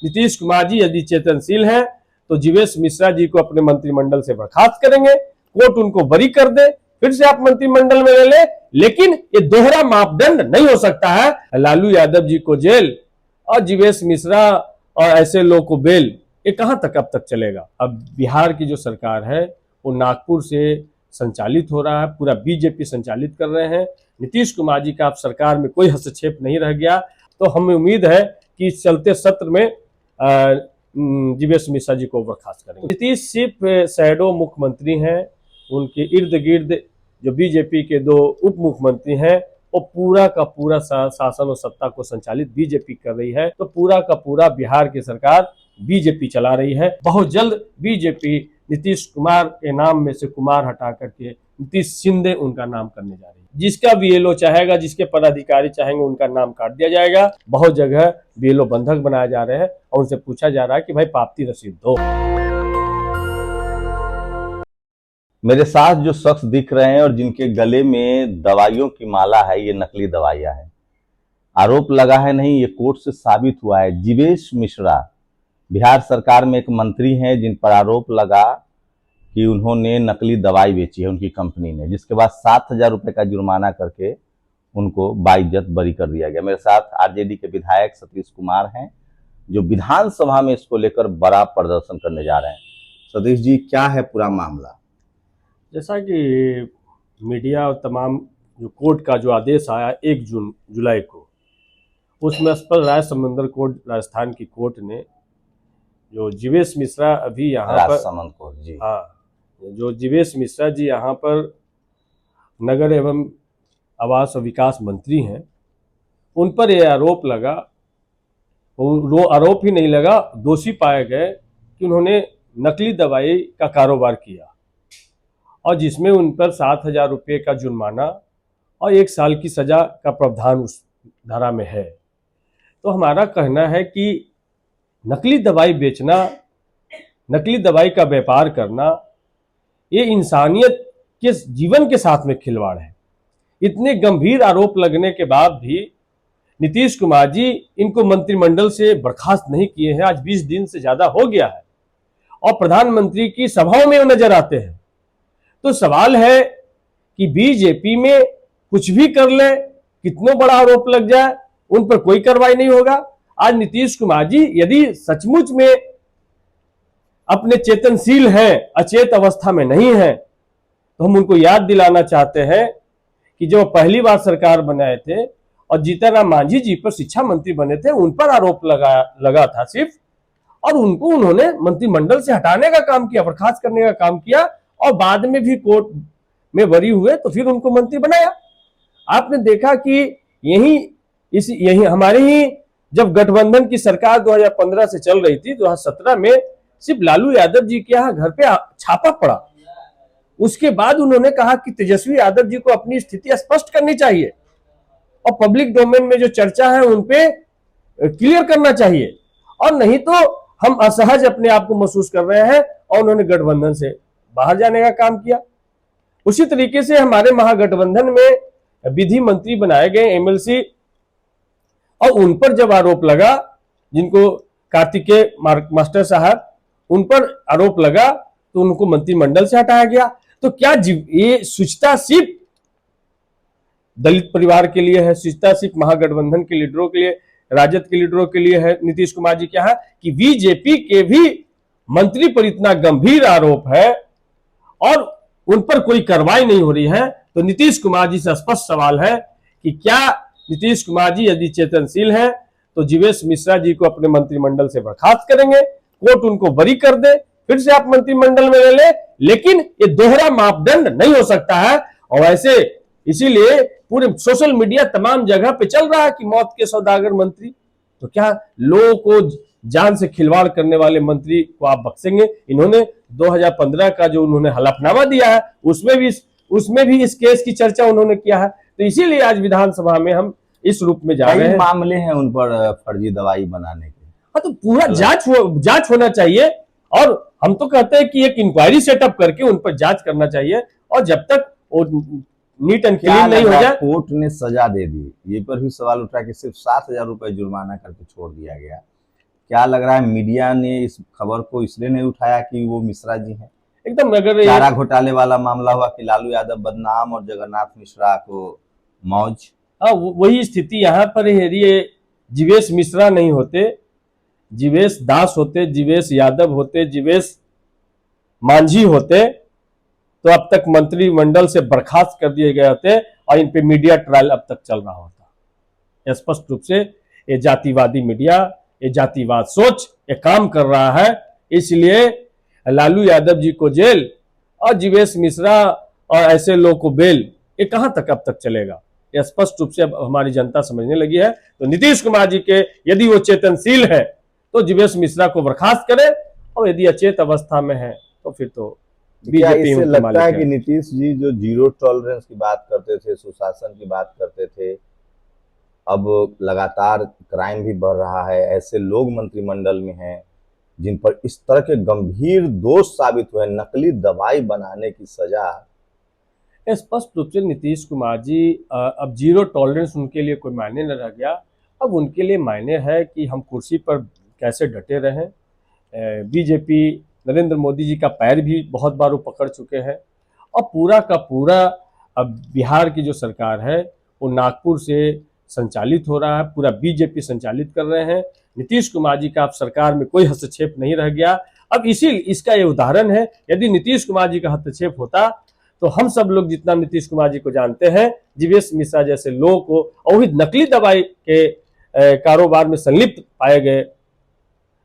नीतीश कुमार जी यदि चेतनशील हैं तो जीवेश मिश्रा जी को अपने मंत्रिमंडल से बर्खास्त करेंगे, कोर्ट उनको बरी कर दे, फिर से आप मंत्रिमंडल में ले ले। लेकिन ये दोहरा मापदंड नहीं हो सकता है। लालू यादव जी को जेल और जीवेश मिश्रा और ऐसे लोग को बेल, ये कहां तक अब तक चलेगा। अब बिहार की जो सरकार है वो नागपुर से संचालित हो रहा है, पूरा बीजेपी संचालित कर रहे हैं। नीतीश कुमार जी का अब सरकार में कोई हस्तक्षेप नहीं रह गया, तो हमें उम्मीद है कि इस चलते सत्र में जीवेश मिश्रा जी को बर्खास्त करेंगे। नीतीश सिर्फ शैडो मुख्यमंत्री हैं, उनके इर्द गिर्द जो बीजेपी के दो उप मुख्यमंत्री हैं वो पूरा का पूरा शासन और सत्ता को संचालित बीजेपी कर रही है। तो पूरा का पूरा बिहार की सरकार बीजेपी चला रही है। बहुत जल्द बीजेपी नीतीश कुमार के नाम में से कुमार हटा करके नीतीश शिंदे उनका नाम करने जा रही है। जिसका बीएलओ चाहेगा, जिसके पदाधिकारी चाहेंगे, उनका नाम काट दिया जाएगा। बहुत जगह बीएलओ बंधक बनाए जा रहे हैं और उनसे पूछा जा रहा है कि भाई पावती रसीद दो। मेरे साथ जो शख्स दिख रहे हैं और जिनके गले में दवाइयों की माला है, ये नकली दवाइयां हैं। आरोप लगा है नहीं, ये कोर्ट से साबित हुआ है। जीवेश मिश्रा बिहार सरकार में एक मंत्री हैं जिन पर आरोप लगा कि उन्होंने नकली दवाई बेची है उनकी कंपनी ने, जिसके बाद 7,000 रुपये का जुर्माना करके उनको बाइज्जत बरी कर दिया गया। मेरे साथ आरजेडी के विधायक सतीश कुमार हैं जो विधानसभा में इसको लेकर बड़ा प्रदर्शन करने जा रहे हैं। सतीश जी, क्या है पूरा मामला? जैसा कि मीडिया और तमाम जो कोर्ट का जो आदेश आया 1 जुलाई को, उसमें स्पष्ट राजसमंद कोर्ट, राजस्थान की कोर्ट ने जो जीवेश मिश्रा अभी यहाँ पर राजसमंद कोर्ट जी, हाँ, जो जीवेश मिश्रा जी यहाँ पर नगर एवं आवास और विकास मंत्री हैं, उन पर यह आरोप लगा, वो आरोप ही नहीं लगा, दोषी पाए गए कि उन्होंने नकली दवाई का कारोबार किया और जिसमें उन पर 7,000 रुपये का जुर्माना और 1 साल की सजा का प्रावधान उस धारा में है। तो हमारा कहना है कि नकली दवाई बेचना, नकली दवाई का व्यापार करना, ये इंसानियत के जीवन के साथ में खिलवाड़ है। इतने गंभीर आरोप लगने के बाद भी नीतीश कुमार जी इनको मंत्रिमंडल से बर्खास्त नहीं किए हैं। आज 20 दिन से ज्यादा हो गया है और प्रधानमंत्री की सभाओं में वो नजर आते हैं। तो सवाल है कि बीजेपी में कुछ भी कर ले, कितना बड़ा आरोप लग जाए, उन पर कोई कार्रवाई नहीं होगा। आज नीतीश कुमार जी यदि सचमुच में अपने चेतनशील हैं, अचेत अवस्था में नहीं है, तो हम उनको याद दिलाना चाहते हैं कि जब पहली बार सरकार बनाए थे और जीतन राम मांझी जी पर शिक्षा मंत्री बने थे, उन पर आरोप लगा था सिर्फ, और उनको उन्होंने मंत्रिमंडल से हटाने का काम किया, बर्खास्त करने का काम किया और बाद में भी कोर्ट में बरी हुए तो फिर उनको मंत्री बनाया। आपने देखा कि यही हमारे ही जब गठबंधन की सरकार 2015 से चल रही थी, 2017 में सिर्फ लालू यादव जी के यहाँ घर पे छापा पड़ा। उसके बाद उन्होंने कहा कि तेजस्वी यादव जी को अपनी स्थिति स्पष्ट करनी चाहिए और पब्लिक डोमेन में जो चर्चा है उन पे क्लियर करना चाहिए, और नहीं तो हम असहज अपने आप को महसूस कर रहे हैं, और उन्होंने गठबंधन से बाहर जाने का काम किया। उसी तरीके से हमारे महागठबंधन में विधि मंत्री बनाए गए एमएलसी, और उन पर जब आरोप लगा, जिनको कार्तिकेय मास्टर साहब, उन पर आरोप लगा तो उनको मंत्रिमंडल से हटाया गया। तो क्या ये शुचिता सिर्फ दलित परिवार के लिए है, शुचिता सिर्फ महागठबंधन के लीडरों के लिए, राजद के लीडरों के लिए है? नीतीश कुमार जी क्या है कि बीजेपी के भी मंत्री पर इतना गंभीर आरोप है और उन पर कोई कार्रवाई नहीं हो रही है। तो नीतीश कुमार जी से स्पष्ट सवाल है कि क्या नीतीश कुमार जी यदि चेतनशील हैं तो जीवेश मिश्रा जी को अपने मंत्रिमंडल से बर्खास्त करेंगे, कोर्ट उनको बरी कर दे, फिर से आप मंत्रिमंडल में ले ले। लेकिन ये दोहरा मापदंड नहीं हो सकता है। और ऐसे इसीलिए पूरे सोशल मीडिया तमाम जगह पे चल रहा है कि मौत के सौदागर मंत्री। तो क्या लोगों को जान से खिलवाड़ करने वाले मंत्री को आप बख्शेंगे? इन्होंने 2015 का जो उन्होंने हलफनामा दिया है उसमें भी इस केस की चर्चा उन्होंने किया है। तो इसीलिए आज विधानसभा में हम इस रूप में जा रहे हैं। मामले हैं उन पर फर्जी दवाई बनाने के। हाँ, तो पूरा जांच होना चाहिए, और हम तो कहते हैं कि एक इंक्वायरी सेटअप करके उन पर जांच करना चाहिए, और जब तक वो नीट एंड क्लीन नहीं हो जाए। कोर्ट ने सजा दे दी, ये पर भी सवाल उठा कि सिर्फ 7,000 रुपए जुर्माना करके छोड़ दिया गया। क्या लग रहा है मीडिया ने इस खबर को इसलिए नहीं उठाया कि वो मिश्रा जी हैं? एकदम अगर चारा घोटाले वाला मामला हुआ कि लालू यादव बदनाम और जगन्नाथ मिश्रा को मौज। हाँ, वही स्थिति यहाँ पर है। यदि ये जीवेश मिश्रा नहीं होते, जीवेश दास होते, जीवेश यादव होते, जीवेश मांझी होते, तो अब तक मंत्रिमंडल से बर्खास्त कर दिए गए होते और इन पे मीडिया ट्रायल अब तक चल रहा होता। स्पष्ट रूप से ये जातिवादी मीडिया, ये जातिवाद सोच ये काम कर रहा है। इसलिए लालू यादव जी को जेल और जीवेश मिश्रा और ऐसे लोगों को बेल, ये कहां तक अब तक चलेगा? ये स्पष्ट रूप से अब हमारी जनता समझने लगी है। तो नीतीश कुमार जी के यदि वो चेतनशील है तो जीवेश मिश्रा को बर्खास्त करे, और यदि अचेत अवस्था में है तो फिर तो क्या इससे लगता है कि नीतीश जी जो जीरो टॉलरेंस की बात करते थे, सुशासन की बात करते थे, अब लगातार क्राइम भी बढ़ रहा है, ऐसे लोग मंत्रिमंडल में हैं जिन पर इस तरह के गंभीर दोष साबित हुए, नकली दवाई बनाने की सजा। स्पष्ट रूप से नीतीश कुमार जी अब जीरो टॉलरेंस उनके लिए कोई मायने न रह गया। अब उनके लिए मायने है कि हम कुर्सी पर कैसे डटे रहें। बीजेपी नरेंद्र मोदी जी का पैर भी बहुत बार वो पकड़ चुके हैं, और पूरा का पूरा अब बिहार की जो सरकार है वो नागपुर से संचालित हो रहा है, पूरा बीजेपी संचालित कर रहे हैं। नीतीश कुमार जी का अब सरकार में कोई हस्तक्षेप नहीं रह गया। अब इसका ये उदाहरण है, यदि नीतीश कुमार जी का हस्तक्षेप होता तो हम सब लोग जितना नीतीश कुमार जी को जानते हैं, जीवेश मिश्रा जैसे लोगों को और भी नकली दवाई के कारोबार में संलिप्त पाए गए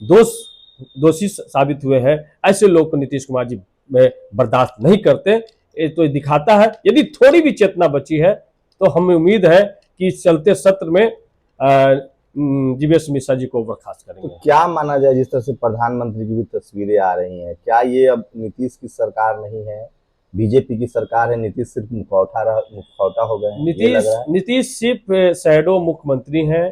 दोषी साबित हुए हैं, ऐसे लोग को नीतीश कुमार जी बर्दाश्त नहीं करते। ये तो दिखाता है यदि थोड़ी भी चेतना बची है तो हमें उम्मीद है कि चलते सत्र में जीवेश मिश्रा जी को बर्खास्त करेंगे। तो क्या माना जाए, जिस तरह से प्रधानमंत्री की भी तस्वीरें आ रही हैं, क्या ये अब नीतीश की सरकार नहीं है, बीजेपी की सरकार है, नीतीश सिर्फ मुखौटा हो गए हैं? नीतीश सिर्फ शैडो मुख्यमंत्री हैं।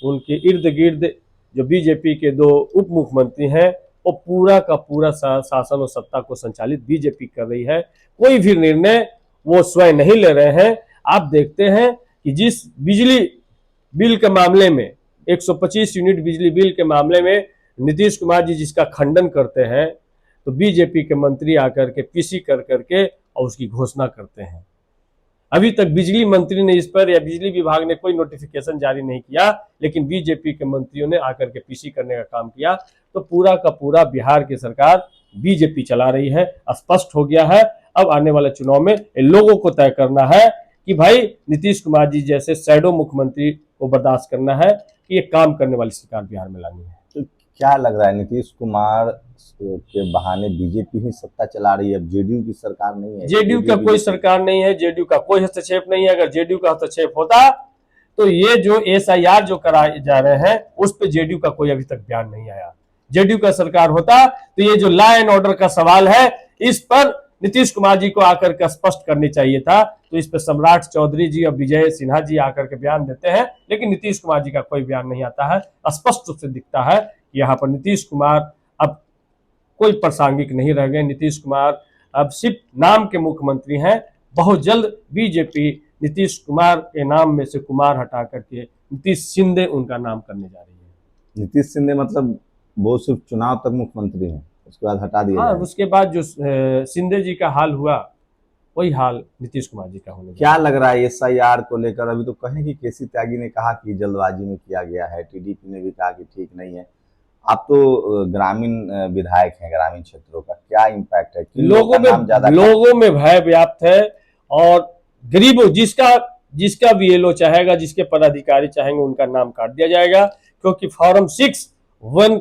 उनके इर्द गिर्द जो बीजेपी के 2 उप मुख्यमंत्री हैं, वो पूरा का पूरा शासन और सत्ता को संचालित बीजेपी कर रही है। कोई भी निर्णय वो स्वयं नहीं ले रहे हैं। आप देखते हैं कि जिस बिजली बिल के मामले में 125 यूनिट बिजली बिल के मामले में नीतीश कुमार जी जिसका खंडन करते हैं, तो बीजेपी के मंत्री आकर के पीसी कर करके और उसकी घोषणा करते हैं। अभी तक बिजली मंत्री ने इस पर या बिजली विभाग ने कोई नोटिफिकेशन जारी नहीं किया, लेकिन बीजेपी के मंत्रियों ने आकर के पीसी करने का काम किया। तो पूरा का पूरा बिहार की सरकार बीजेपी चला रही है। स्पष्ट हो गया है, अब आने वाले चुनाव में लोगों को तय करना है कि भाई नीतीश कुमार जी जैसे शैडो मुख्यमंत्री को बर्दाश्त करना है कि ये काम करने वाली सरकार बिहार में लानी है। तो क्या लग रहा है, नीतीश कुमार के बहाने बीजेपी ही सत्ता चला रही है, अब जेडीयू की सरकार नहीं है? जेडीयू का कोई सरकार नहीं है, जेडीयू का कोई हस्तक्षेप नहीं है। अगर जेडीयू का हस्तक्षेप होता तो ये जो एसआईआर जो कराए जा रहे हैं उस पर जेडीयू का कोई अभी तक बयान नहीं आया। जेडीयू का सरकार होता तो ये जो लॉ एंड ऑर्डर का सवाल है इस पर नीतीश कुमार जी को आकर के स्पष्ट करनी चाहिए था। तो इस पर सम्राट चौधरी जी और विजय सिन्हा जी आकर के बयान देते हैं, लेकिन नीतीश कुमार जी का कोई बयान नहीं आता है। स्पष्ट रूप से दिखता है यहाँ पर नीतीश कुमार अब कोई प्रासंगिक नहीं रह गए। नीतीश कुमार अब सिर्फ नाम के मुख्यमंत्री हैं। बहुत जल्द बीजेपी नीतीश कुमार के नाम में से कुमार हटा करके नीतीश शिंदे उनका नाम करने जा रही है। नीतीश शिंदे मतलब वो सिर्फ चुनाव तक मुख्यमंत्री हैं, उसके बाद हटा दिया? हाँ, उसके बाद जो शिंदे जी का हाल हुआ वही हाल नीतीश कुमार जी का होने। क्या लग रहा है एसआईआर को लेकर? अभी तो कहें कि केसी त्यागी ने कहा कि जल्दबाजी में किया गया है, टीडीपी ने भी कहा कि ठीक नहीं है। आप तो ग्रामीण विधायक हैं, ग्रामीण क्षेत्रों का क्या इम्पैक्ट है? लोगों में भय व्याप्त है, और गरीबों जिसका बीएलओ चाहेगा, जिसके पदाधिकारी चाहेंगे उनका नाम काट दिया जाएगा, क्योंकि फॉर्म 6(1)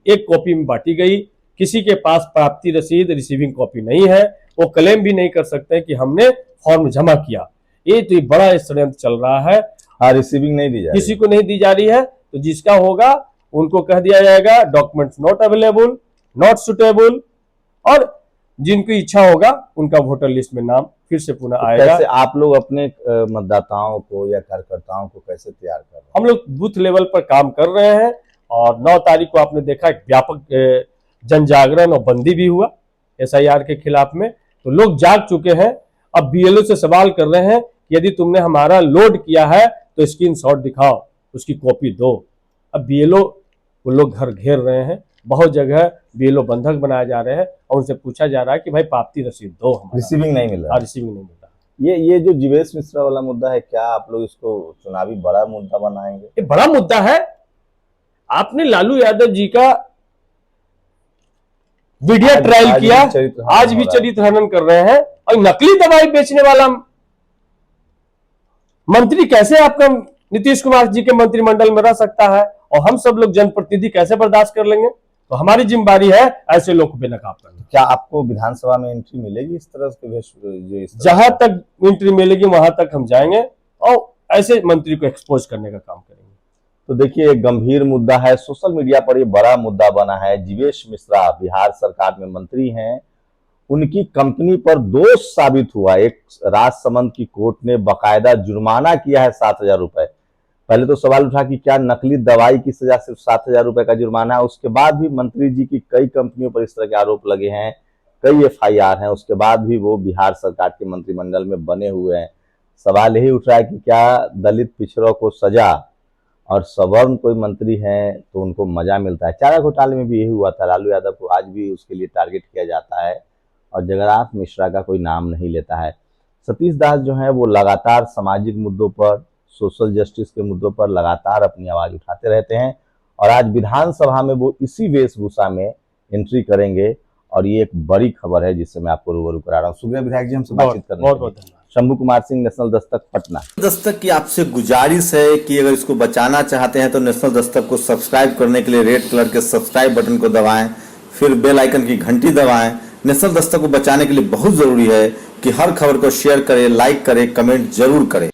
एक कॉपी में बांटी गई। किसी के पास प्राप्ति रसीद रिसीविंग कॉपी नहीं है, वो क्लेम भी नहीं कर सकते कि हमने फॉर्म जमा किया। ये तो बड़ा षड्यंत्र चल रहा है। हाँ, रिसीविंग नहीं दी जा रही, किसी को नहीं दी जा रही है। तो जिसका होगा उनको कह दिया जाएगा documents not available, not suitable, और जिनकी इच्छा होगा उनका वोटर लिस्ट में नाम फिर से पुनः तो आएगा। कैसे आप लोग अपने मतदाताओं को या कार्यकर्ताओं को कैसे तैयार कर रहे हैं? हम लोग बूथ लेवल पर काम कर रहे हैं, और 9 तारीख को आपने देखा एक व्यापक जन जागरण और बंदी भी हुआ एसआईआर के खिलाफ में। तो लोग जाग चुके हैं। अब बीएलओ से सवाल कर रहे हैं कि यदि तुमने हमारा लोड किया है तो स्क्रीनशॉट दिखाओ, उसकी कॉपी दो। अब बीएलओ वो लोग घर घेर रहे हैं, बहुत जगह बीएलओ बंधक बनाए जा रहे हैं और उनसे पूछा जा रहा है कि भाई पावती रसीद दो, हमारा रिसीविंग नहीं मिल रहा। रिसीविंग नहीं मिल रहा। ये जो जीवेश मिश्रा वाला मुद्दा है, क्या आप लोग इसको चुनावी बड़ा मुद्दा बनाएंगे? ये बड़ा मुद्दा है। आपने लालू यादव जी का मीडिया ट्रायल किया, आज भी चरित्र हनन कर रहे हैं, और नकली दवाई बेचने वाला मंत्री कैसे आपका नीतीश कुमार जी के मंत्रिमंडल में रह सकता है, और हम सब लोग जनप्रतिनिधि कैसे बर्दाश्त कर लेंगे? तो हमारी जिम्मेदारी है ऐसे लोग को बेनकाब करना। क्या आपको विधानसभा में एंट्री मिलेगी इस तरह के जो जहां तक एंट्री मिलेगी वहां तक हम जाएंगे और ऐसे मंत्री को एक्सपोज करने का काम करेंगे। तो देखिए, एक गंभीर मुद्दा है, सोशल मीडिया पर ये बड़ा मुद्दा बना है। जीवेश मिश्रा बिहार सरकार में मंत्री हैं, उनकी कंपनी पर दोष साबित हुआ। एक राजसमंद की कोर्ट ने बकायदा जुर्माना किया है 7,000 रुपए। पहले तो सवाल उठा कि क्या नकली दवाई की सजा सिर्फ 7,000 रुपए का जुर्माना है? उसके बाद भी मंत्री जी की कई कंपनियों पर इस तरह के आरोप लगे हैं, कई FIR हैं, उसके बाद भी वो बिहार सरकार के मंत्रिमंडल में बने हुए हैं। सवाल यही उठ रहा है कि क्या दलित पिछड़ों को सजा और सवर्ण कोई मंत्री है तो उनको मजा मिलता है? चारा घोटाले में भी यही हुआ था, लालू यादव को आज भी उसके लिए टारगेट किया जाता है और जगन्नाथ मिश्रा का कोई नाम नहीं लेता है। सतीश दास जो है वो लगातार सामाजिक मुद्दों पर, सोशल जस्टिस के मुद्दों पर लगातार अपनी आवाज उठाते रहते हैं, और आज विधानसभा में वो इसी वेशभूषा में एंट्री करेंगे, और ये एक बड़ी खबर है जिससे मैं आपको रूबरू करा रहा हूँ। शुक्रिया विधायक जी हमसे बातचीत करने बहुत बहुत धन्यवाद। शंभू कुमार सिंह, नेशनल दस्तक, पटना। दस्तक की आपसे गुजारिश है कि अगर इसको बचाना चाहते हैं तो नेशनल दस्तक को सब्सक्राइब करने के लिए रेड कलर के सब्सक्राइब बटन को दबाएं, फिर बेल आइकन की घंटी दबाएं। नेशनल दस्तक को बचाने के लिए बहुत जरूरी है कि हर खबर को शेयर करें, लाइक करें, कमेंट जरूर करें।